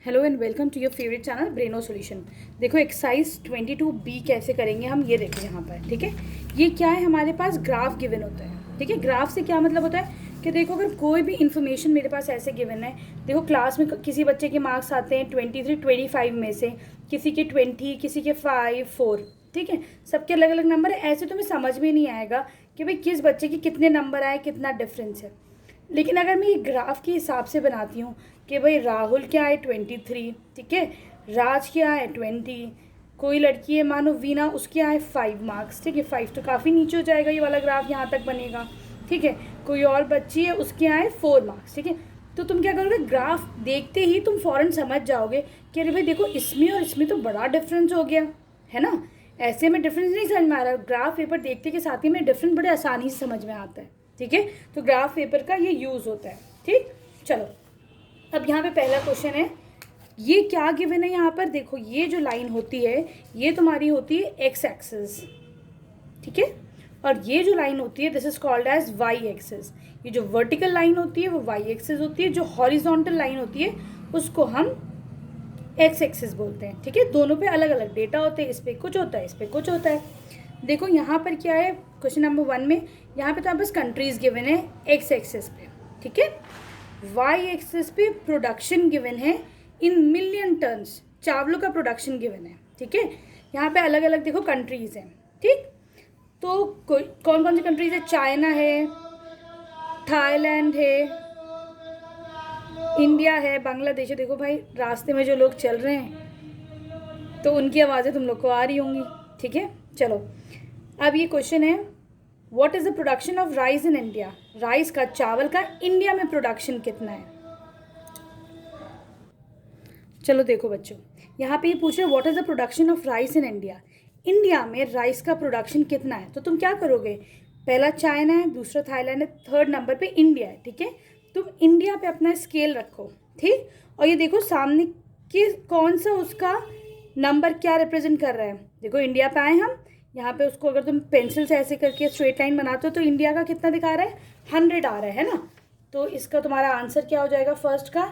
Hello and welcome to your favourite channel Breno Solution. देखो exercise 22B कैसे करेंगे हम, ये देखो यहाँ पर। ठीक है, ये क्या है, हमारे पास ग्राफ गिवन होता है। ठीक है, ग्राफ से क्या मतलब होता है कि देखो अगर कोई भी इन्फॉर्मेशन मेरे पास ऐसे गिवन है, देखो क्लास में किसी बच्चे के मार्क्स आते हैं 23 25 में से, किसी के 20, किसी के 5 4। ठीक है, सबके अलग अलग नंबर है। ऐसे तुम्हें समझ में नहीं आएगा कि भाई किस बच्चे के कितने नंबर आए, कितना डिफरेंस है। लेकिन अगर मैं ये ग्राफ के हिसाब से बनाती हूँ कि भाई राहुल क्या है 23, ठीक है, राज क्या है 20, कोई लड़की है मानो वीना, उसके आए 5 मार्क्स। ठीक है, 5 तो काफ़ी नीचे हो जाएगा, ये वाला ग्राफ यहाँ तक बनेगा। ठीक है, कोई और बच्ची है उसके आए 4 मार्क्स। ठीक है, तो तुम क्या करोगे, ग्राफ देखते ही तुम फ़ौरन समझ जाओगे कि अरे भाई देखो इसमें और इसमें तो बड़ा डिफरेंस हो गया है ना। ऐसे में डिफरेंस नहीं समझ में आ रहा, ग्राफ पेपर देखते के साथ ही में डिफरेंस बड़े आसानी से समझ में आता है। ठीक है, तो ग्राफ पेपर का ये यूज़ होता है। ठीक, चलो अब यहाँ पे पहला क्वेश्चन है, ये क्या गिवन है यहाँ पर। देखो ये जो लाइन होती है ये तुम्हारी होती है एक्स एक्सिस। ठीक है, और ये जो लाइन होती है this is called as y axis. ये जो वर्टिकल लाइन होती है वो वाई एक्सिस होती है, जो हॉरिजॉन्टल लाइन होती है उसको हम एक्स एक्सिस बोलते हैं। ठीक है, दोनों पे अलग अलग डेटा होते हैं, इस पर कुछ होता है, इस पर कुछ होता है। देखो यहाँ पर क्या है, क्वेश्चन नंबर 1 में यहाँ पे तो आप बस कंट्रीज गिवन है एक्स एक्सिस पे। ठीक है, वाई एक्सिस पे प्रोडक्शन गिवन है इन मिलियन टन्स, चावलों का प्रोडक्शन गिवन है। ठीक है, यहाँ पे अलग अलग देखो कंट्रीज हैं। ठीक, तो कौन कौन सी कंट्रीज है, चाइना है, थाईलैंड है, इंडिया है, बांग्लादेश है। देखो भाई रास्ते में जो लोग चल रहे हैं तो उनकी आवाज़ें तुम लोग को आ रही होंगी। ठीक है, चलो अब ये क्वेश्चन है, what is the production of rice in India. Rice का, चावल का इंडिया में प्रोडक्शन कितना है। चलो देखो बच्चों, यहाँ पे ये पूछ रहे हैं what is the production of rice in India. India में राइस का प्रोडक्शन कितना है, तो तुम क्या करोगे, पहला चाइना है, दूसरा थाईलैंड है, थर्ड नंबर पे इंडिया है। ठीक है, तुम इंडिया पे अपना स्केल रखो। ठीक, और ये देखो सामने कि कौन सा उसका नंबर क्या रिप्रेजेंट कर रहा है। देखो इंडिया पे आए हम, यहाँ पे उसको अगर तुम पेंसिल से ऐसे करके स्ट्रेट लाइन बनाते हो तो इंडिया का कितना दिखा रहा है, 100 आ रहा है ना। तो इसका तुम्हारा आंसर क्या हो जाएगा, फर्स्ट का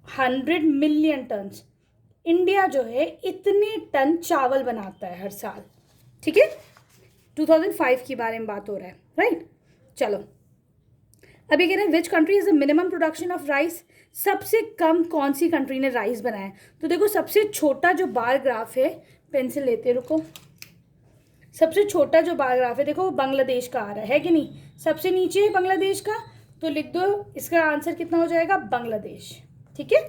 100 मिलियन टन्स। इंडिया जो है इतने टन चावल बनाता है हर साल। ठीक है, 2005 के बारे में बात हो रहा है, राइट। चलो अभी कह रहे हैं which country is the minimum production of rice. सबसे कम कौन सी कंट्री ने राइस बनाया। तो देखो सबसे छोटा जो बार ग्राफ है, पेंसिल लेते रुको, सबसे छोटा जो बार ग्राफ है देखो वो बांग्लादेश का आ रहा है कि नहीं, सबसे नीचे है बांग्लादेश का, तो लिख दो इसका आंसर कितना हो जाएगा, बांग्लादेश। ठीक है,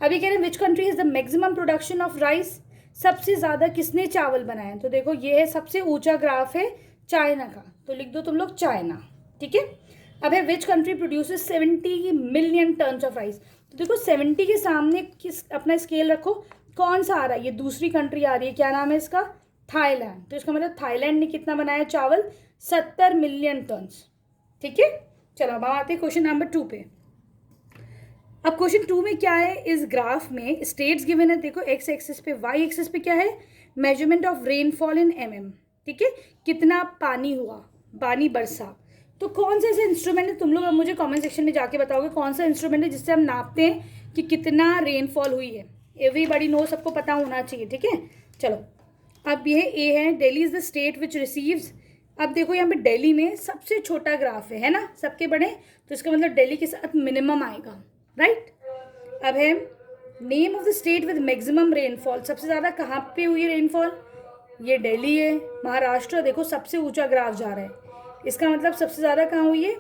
अभी कह रहे हैं which country is the maximum production of rice. सबसे ज़्यादा किसने चावल बनाए, तो देखो ये है सबसे ऊंचा ग्राफ है चाइना का, तो लिख दो तुम लोग चाइना। ठीक है, अब है which country produces 70 million tons of rice. तो देखो 70 के सामने किस अपना स्केल रखो, कौन सा आ रहा है, ये दूसरी कंट्री आ रही है, क्या नाम है इसका, थाईलैंड। तो इसका मतलब थाईलैंड ने कितना बनाया चावल, 70 मिलियन टन्स। ठीक है, चलो अब आते हैं क्वेश्चन नंबर 2 पे। अब क्वेश्चन 2 में क्या है, इस ग्राफ में स्टेट्स गिवन है। देखो एक्स एक्सिस पे, वाई एक्सिस पे क्या है, measurement of rainfall in mm। ठीक है, कितना पानी हुआ, पानी बरसा। तो कौन सा ऐसा इंस्ट्रूमेंट है, तुम लोग अब मुझे कमेंट सेक्शन में जाके बताओगे कौन सा इंस्ट्रूमेंट है जिससे हम नापते हैं कि कितना रेनफॉल हुई है। एवरीबॉडी नो, सबको पता होना चाहिए। ठीक है, चलो अब ये ए है, Delhi is the state which receives. अब देखो यहाँ पे दिल्ली में सबसे छोटा ग्राफ है ना, सबके बड़े, तो इसका मतलब दिल्ली के साथ मिनिमम आएगा, राइट। अब है name of the state with maximum rainfall. सबसे ज़्यादा कहाँ पे हुई है रेनफॉल, ये दिल्ली है। महाराष्ट्र देखो सबसे ऊंचा ग्राफ जा रहा है, इसका मतलब सबसे ज़्यादा कहाँ हुई है,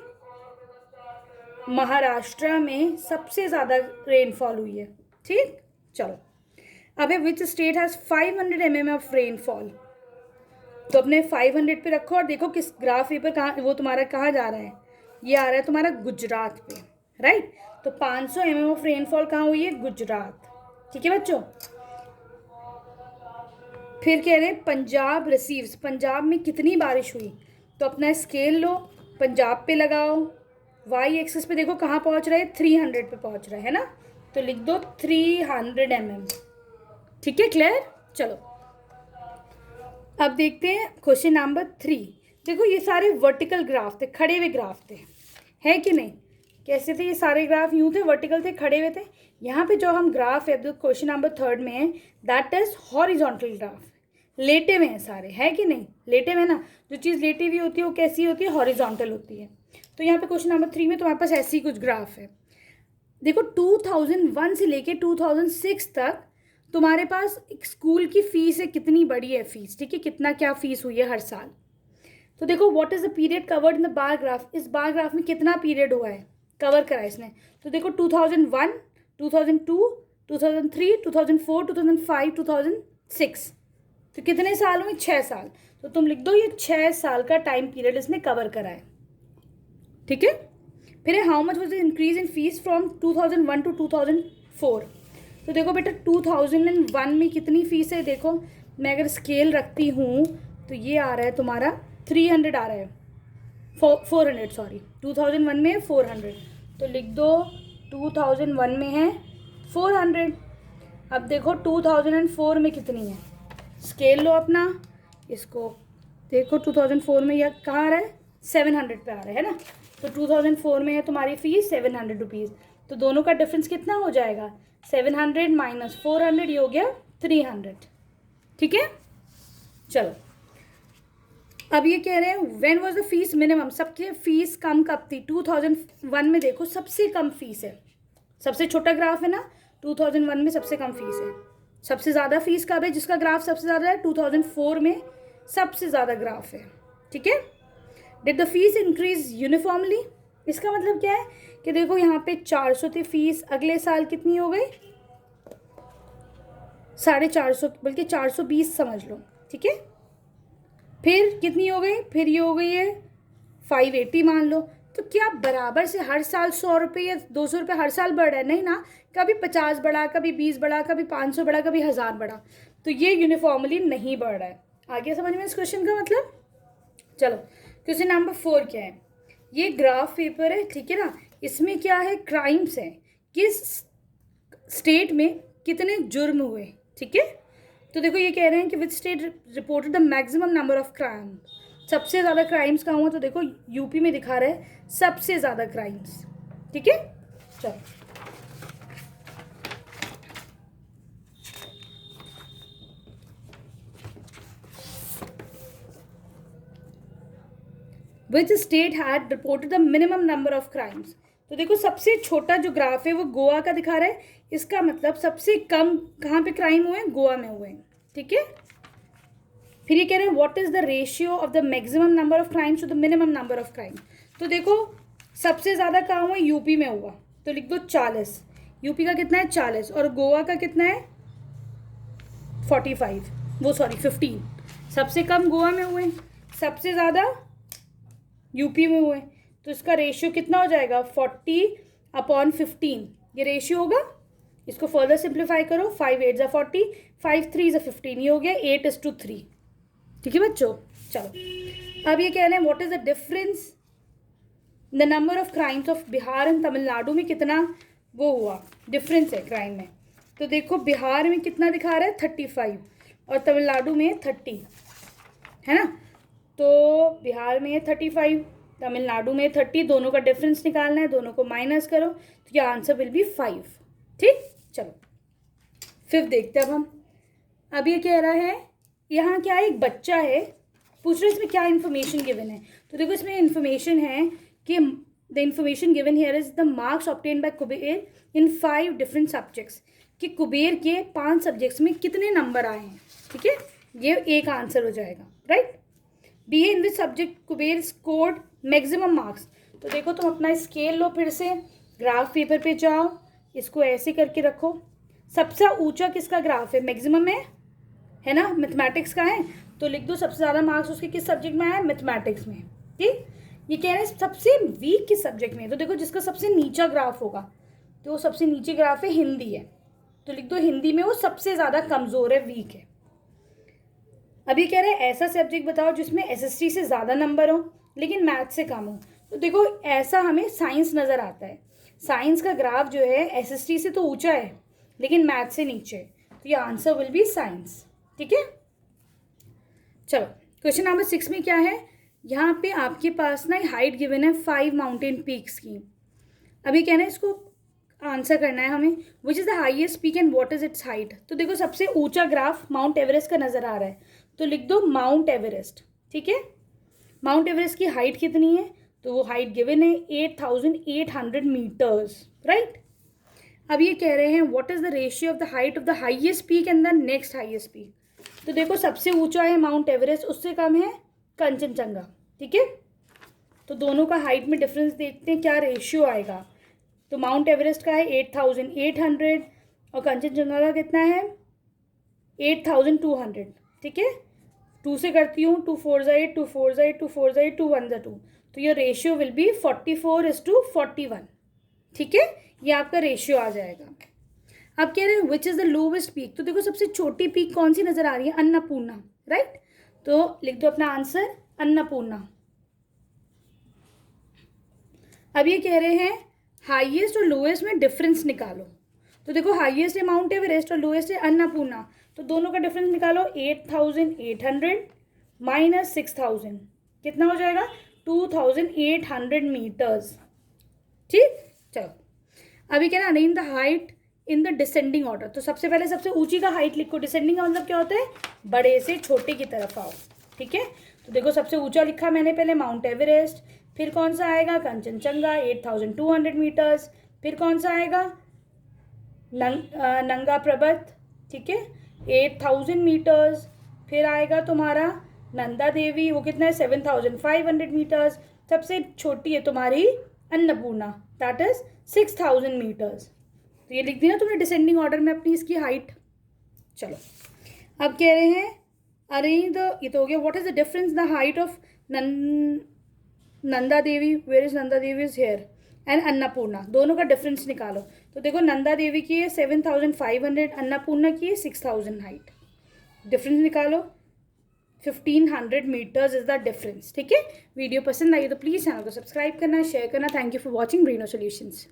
महाराष्ट्र में सबसे ज़्यादा रेनफॉल हुई है। ठीक, चलो अब है which state has 500 mm of rainfall. तो अपने 500 पे रखो और देखो किस ग्राफ पेपर कहाँ, वो तुम्हारा कहाँ जा रहा है, ये आ रहा है तुम्हारा गुजरात पे, राइट। तो 500 mm ऑफ रेनफॉल कहाँ हुई है, गुजरात। ठीक है बच्चों, फिर कह रहे हैं पंजाब रिसीव्स, पंजाब में कितनी बारिश हुई। तो अपना स्केल लो, पंजाब पे लगाओ, वाई एक्सिस पे देखो कहाँ पहुँच रहा है, 300 पे पहुँच रहा है ना, तो लिख दो 300 mm। ठीक है, क्लियर। चलो अब देखते हैं क्वेश्चन नंबर 3। देखो ये सारे वर्टिकल ग्राफ थे, खड़े हुए ग्राफ थे, है कि नहीं। कैसे थे ये सारे ग्राफ? यूँ थे, वर्टिकल थे, खड़े हुए थे। यहाँ पे जो हम ग्राफ है जो क्वेश्चन नंबर 3 में है, दैट इज हॉरिजॉन्टल ग्राफ, लेटे हुए हैं सारे, है कि नहीं? लेटे हुए ना, जो चीज़ लेटी हुई होती है वो कैसी होती है? हॉरिजॉन्टल होती है। तो यहाँ पे क्वेश्चन नंबर 3 में तुम्हारे पास ऐसी कुछ ग्राफ है। देखो 2001 से लेके 2006 तक तुम्हारे पास एक स्कूल की फ़ीस है, कितनी बड़ी है फीस, ठीक है, कितना क्या फ़ीस हुई है हर साल। तो देखो what is the period covered in the bar graph, इस बार ग्राफ में कितना पीरियड हुआ है, कवर करा है इसने। तो देखो 2001, 2002, 2003, 2004, 2005, 2006, तो कितने साल हुए? 6 साल। तो तुम लिख दो ये 6 साल का टाइम पीरियड इसने कवर करा है, ठीक है। फिर है how much was the increase in fees from 2001 to 2004। तो देखो बेटा 2001 में कितनी फ़ीस है, देखो मैं अगर स्केल रखती हूँ तो ये आ रहा है तुम्हारा 300 आ रहा है, 400 सॉरी, 2001 में 400, तो लिख दो 2001 में है 400। अब देखो 2004 में कितनी है, स्केल लो अपना, इसको देखो 2004 में यह कहाँ आ रहा है? 700 पे आ रहा है ना। तो 2004 में है तुम्हारी फ़ीस 700 रुपीज़, तो दोनों का डिफरेंस कितना हो जाएगा? 700 माइनस 400, ये हो गया 300, ठीक है। चलो अब ये कह रहे हैं when was the fees minimum, सबके फीस कम कब थी? 2001 में देखो सबसे कम फीस है, सबसे छोटा ग्राफ है ना, 2001 में सबसे कम फीस है। सबसे ज़्यादा फीस कब है? जिसका ग्राफ सबसे ज़्यादा है 2004 में सबसे ज़्यादा ग्राफ है, ठीक है। Did the fees increase uniformly, इसका मतलब क्या है कि देखो यहाँ पे 400 थी फीस, अगले साल कितनी हो गई? 450, बल्कि 420 समझ लो, ठीक है। फिर कितनी हो गई? फिर ये हो गई है 580 मान लो। तो क्या बराबर से हर साल 100 रुपये या 200 रुपये हर साल बढ़ रहा है? नहीं ना, कभी 50 बढ़ा, कभी 20 बढ़ा, कभी 500 बढ़ा, कभी 1000 बढ़ा, तो ये यूनिफॉर्मली नहीं बढ़ रहा है। आगे समझ में इस क्वेश्चन का मतलब? चलो क्वेश्चन नंबर 4 क्या है? ये ग्राफ पेपर है, ठीक है ना, इसमें क्या है? क्राइम्स है, किस स्टेट में कितने जुर्म हुए, ठीक है। तो देखो ये कह रहे हैं कि which state reported the maximum number of crime, सबसे ज़्यादा क्राइम्स कहाँ हुआ? तो देखो यूपी में दिखा रहा है सबसे ज़्यादा क्राइम्स, ठीक है। चलो which state had reported the minimum number of crimes. तो देखो सबसे छोटा जो ग्राफ है वो गोवा का दिखा रहा है, इसका मतलब सबसे कम कहाँ पे क्राइम हुए हैं? गोवा में हुए हैं, ठीक है। फिर ये कह रहे हैं what is the ratio of the maximum number of crimes to the minimum number of crime. तो देखो सबसे ज़्यादा कहाँ हुआ? यूपी में हुआ, तो लिख दो 40। यूपी का कितना है? 40, और गोवा का कितना है? 45, वो सॉरी 15। सबसे कम गोवा में हुए, सबसे ज़्यादा यूपी में हुए, तो इसका रेशियो कितना हो जाएगा? 40/15, ये रेशियो होगा। इसको फर्दर सिंप्लीफाई करो, 5 8 40, 5 3 15, ये हो गया 8:3, ठीक है बच्चों। चलो अब ये कह रहे हैं what is the difference the number of crimes of Bihar and Tamil Nadu में कितना वो हुआ, डिफरेंस है क्राइम में। तो देखो बिहार में कितना दिखा रहा है? 35, और तमिलनाडु में 30, है ना। तो बिहार में 35, तमिलनाडु में 30, दोनों का डिफरेंस निकालना है, दोनों को माइनस करो, तो ये आंसर विल बी 5, ठीक। चलो फिर देखते हैं अब ये कह रहा है यहाँ क्या है? एक बच्चा है, पूछ रहे इसमें क्या इन्फॉर्मेशन गिवन है। तो देखो इसमें इन्फॉर्मेशन है कि the information given here is the marks obtain bye Kuber in 5 different subjects, कि कुबेर के 5 सब्जेक्ट्स में कितने नंबर आए हैं, ठीक है। ये एक आंसर हो जाएगा, right. Be in which subject Kuber scored maximum marks. तो देखो तुम अपना स्केल लो, फिर से ग्राफ पेपर पे जाओ, इसको ऐसे करके रखो। सबसे ऊंचा किसका ग्राफ है? मैक्सिमम है ना, मैथमेटिक्स का है, तो लिख दो सबसे ज़्यादा मार्क्स उसके किस सब्जेक्ट में आया? मैथमेटिक्स में, ठीक। ये कह रहे हैं सबसे वीक किस सब्जेक्ट में है? तो देखो जिसका सबसे नीचा ग्राफ होगा, तो वो सबसे नीचे ग्राफ है हिंदी है, तो लिख दो हिंदी में वो सबसे ज़्यादा कमज़ोर है, वीक है। अब ये कह रहे हैं ऐसा सब्जेक्ट बताओ जिसमें एसएसटी से ज़्यादा नंबर हो लेकिन मैथ से कम हो। तो देखो ऐसा हमें साइंस नज़र आता है, साइंस का ग्राफ जो है एसएसटी से तो ऊंचा है लेकिन मैथ से नीचे है, तो ये आंसर विल बी साइंस, ठीक है। चलो क्वेश्चन नंबर 6 में क्या है? यहाँ पे आपके पास ना हाइट गिवन है 5 माउंटेन पीक्स की, अभी कहना है इसको आंसर करना है हमें, which is the highest peak and what is it's height. तो देखो सबसे ऊंचा ग्राफ माउंट एवरेस्ट का नज़र आ रहा है, तो लिख दो माउंट एवरेस्ट। ठीक है, माउंट एवरेस्ट की हाइट कितनी है, तो वो हाइट गिवन है 8,800 मीटर्स, राइट। अब ये कह रहे हैं what is the ratio of the height of the highest peak and the next highest peak. तो देखो सबसे ऊंचा है माउंट एवरेस्ट, उससे कम है कंचनजंगा। ठीक है, तो दोनों का हाइट में डिफरेंस देखते हैं क्या रेशियो आएगा। तो माउंट एवरेस्ट का है 8,800 और कंचनजंगा का कितना है 8,200। ठीक है, 2 से करती हूँ, 2 4 ज़ा 8, 2 4 ज़ा 8, 2 4 ज़ा 8, 2 1 ज़ा 2, तो ये रेशियो विल बी 44:41। ठीक है, ये आपका रेशियो आ जाएगा। अब कह रहे हैं which is the lowest peak. तो देखो सबसे छोटी पीक कौन सी नज़र आ रही है, अन्नपूर्णा, राइट। तो लिख दो अपना आंसर अन्नपूर्णा। अब ये कह रहे हैं हाईएस्ट और लोएस्ट में डिफरेंस निकालो। तो देखो हाईएस्ट है माउंट एवरेस्ट और लोएस्ट है अन्नपूर्णा, तो दोनों का डिफरेंस निकालो। 8,800 माइनस 6,000 कितना हो जाएगा 2,800 मीटर्स। ठीक, चलो अभी क्या ना arrange the height in the descending order. तो सबसे पहले सबसे ऊंची का हाइट लिखो। डिसेंडिंग का मतलब क्या होता है, बड़े से छोटे की तरफ आओ। ठीक है, तो देखो सबसे ऊंचा लिखा मैंने पहले माउंट एवरेस्ट, फिर कौन सा आएगा कंचनजंगा 8,200 मीटर्स, फिर कौन सा आएगा नंगा पर्वत, ठीक है 8,000 मीटर्स, फिर आएगा तुम्हारा नंदा देवी, वो कितना है 7,500 मीटर्स, सबसे छोटी है तुम्हारी अन्नपूर्णा दैट इज 6,000 मीटर्स। तो ये लिख दी ना तुमने डिसेंडिंग ऑर्डर में अपनी इसकी हाइट। चलो अब कह रहे हैं अरेंज द, ये तो हो गया what is the difference the height of Nanda Devi, where is Nanda Devi is here, and Annapurna, दोनों का डिफरेंस निकालो। तो देखो नंदा देवी की है 7,500, अन्नपूर्णा की है 6,000 हाइट, डिफरेंस निकालो 1,500 मीटर्स इज द डिफरेंस। ठीक है, वीडियो पसंद आई तो प्लीज़ चैनल को सब्सक्राइब करना, शेयर करना। Thank you for watching Breno solutions.